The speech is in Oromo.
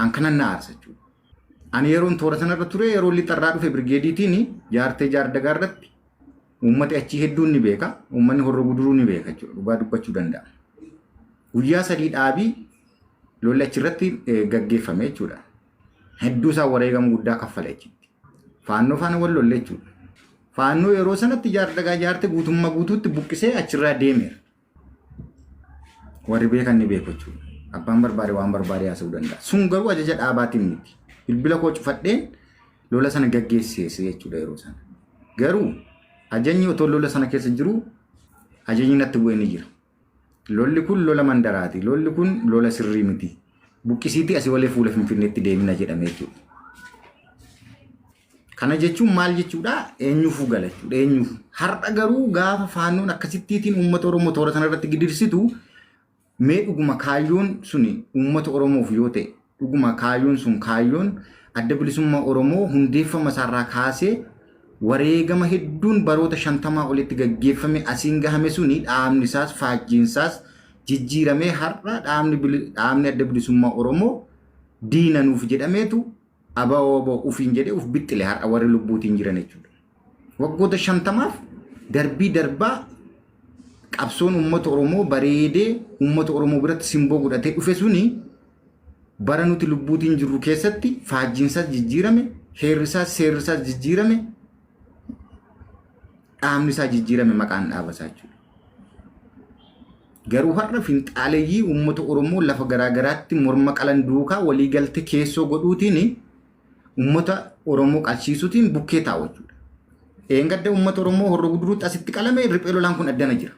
Ankanan na aarsa jechuudha. Ani yeroon toora sanarra ture yeroo lixarraa dhufe birgeediitiin jaartee jaardagaarratti uummati achi hedduun ni beeka. Uummanni horroo guduruu ni beeka jechuudha. Dhugaa dubbachuu danda'a. Guyyaa sadii dhaabii lolli achirratti gaggeeffame jechuudha. Hedduu isaa wareegama guddaa kaffale jechuudha. Faannoo faana wal lolle jechuudha. Faannoo yeroo sanatti jaardagaa jaarte guutummaa guutuutti buqqisee achirraa deemeera. Warri beekan ni beeku jechuudha. Abbaan barbaade waan barbaade haasa'uu danda'a. Sun garuu ajaja dhaabaatiin miti. Bilbila koo cufadheen lola sana gaggeesseesse jechuudha yeroo sana. Garuu ajajni otoo lola sana keessa jiru ajajni natti bu'ee ni jira. Lolli kun lola mandaraati. Lolli kun lola sirrii miti. Buqqisiitii asii walee fuula Finfinneetti deemina jedhame jechuudha. Kana jechuun maal jechuudha? Eenyuufuu gala jechuudha. Eenyuuf. Har'a garuu gaafa faannoon akkasittiin uummata Oromoo toora sanarratti gidirsitu mee dhuguma kaayyoon suni uummata Oromoof yoo ta'e dhuguma kaayyoon sun kaayyoon adda bilisummaa Oromoo hundeeffama isaarraa kaasee wareegama hedduun baroota 50 olitti gaggeeffame asiin gahame suni dhaabni isaas faajjiinsaas jijjiiramee har'a dhaabni adda bilisummaa Oromoo diinanuuf jedhameetu abaaboo ufiin jedhee uf bixxile har'a warri lubbuutiin jiran jechuudha. Waggoota 50f darbii darbaa qabsoon uummata Oromoo bareedee uummata Oromoo biratti simboo godhatee dhufe suni bara nuti lubbuutiin jirru keessatti faajjiinsaas jijjiirame, heerrisaas seerrisaas jijjiirame, dhaabni isaa jijjiirame maqaan dhaabasaa jechuudha. Garuu har'a finxaaleeyyii uummata Oromoo lafa garaagaraatti morma qalan duukaa walii galte keessoo godhuutiin uummata Oromoo qalchiisuutiin bukkee taa'u jechuudha. Eengadda uummata Oromoo horroo guduruutti asitti qalame riphee lolaan kun addana jira.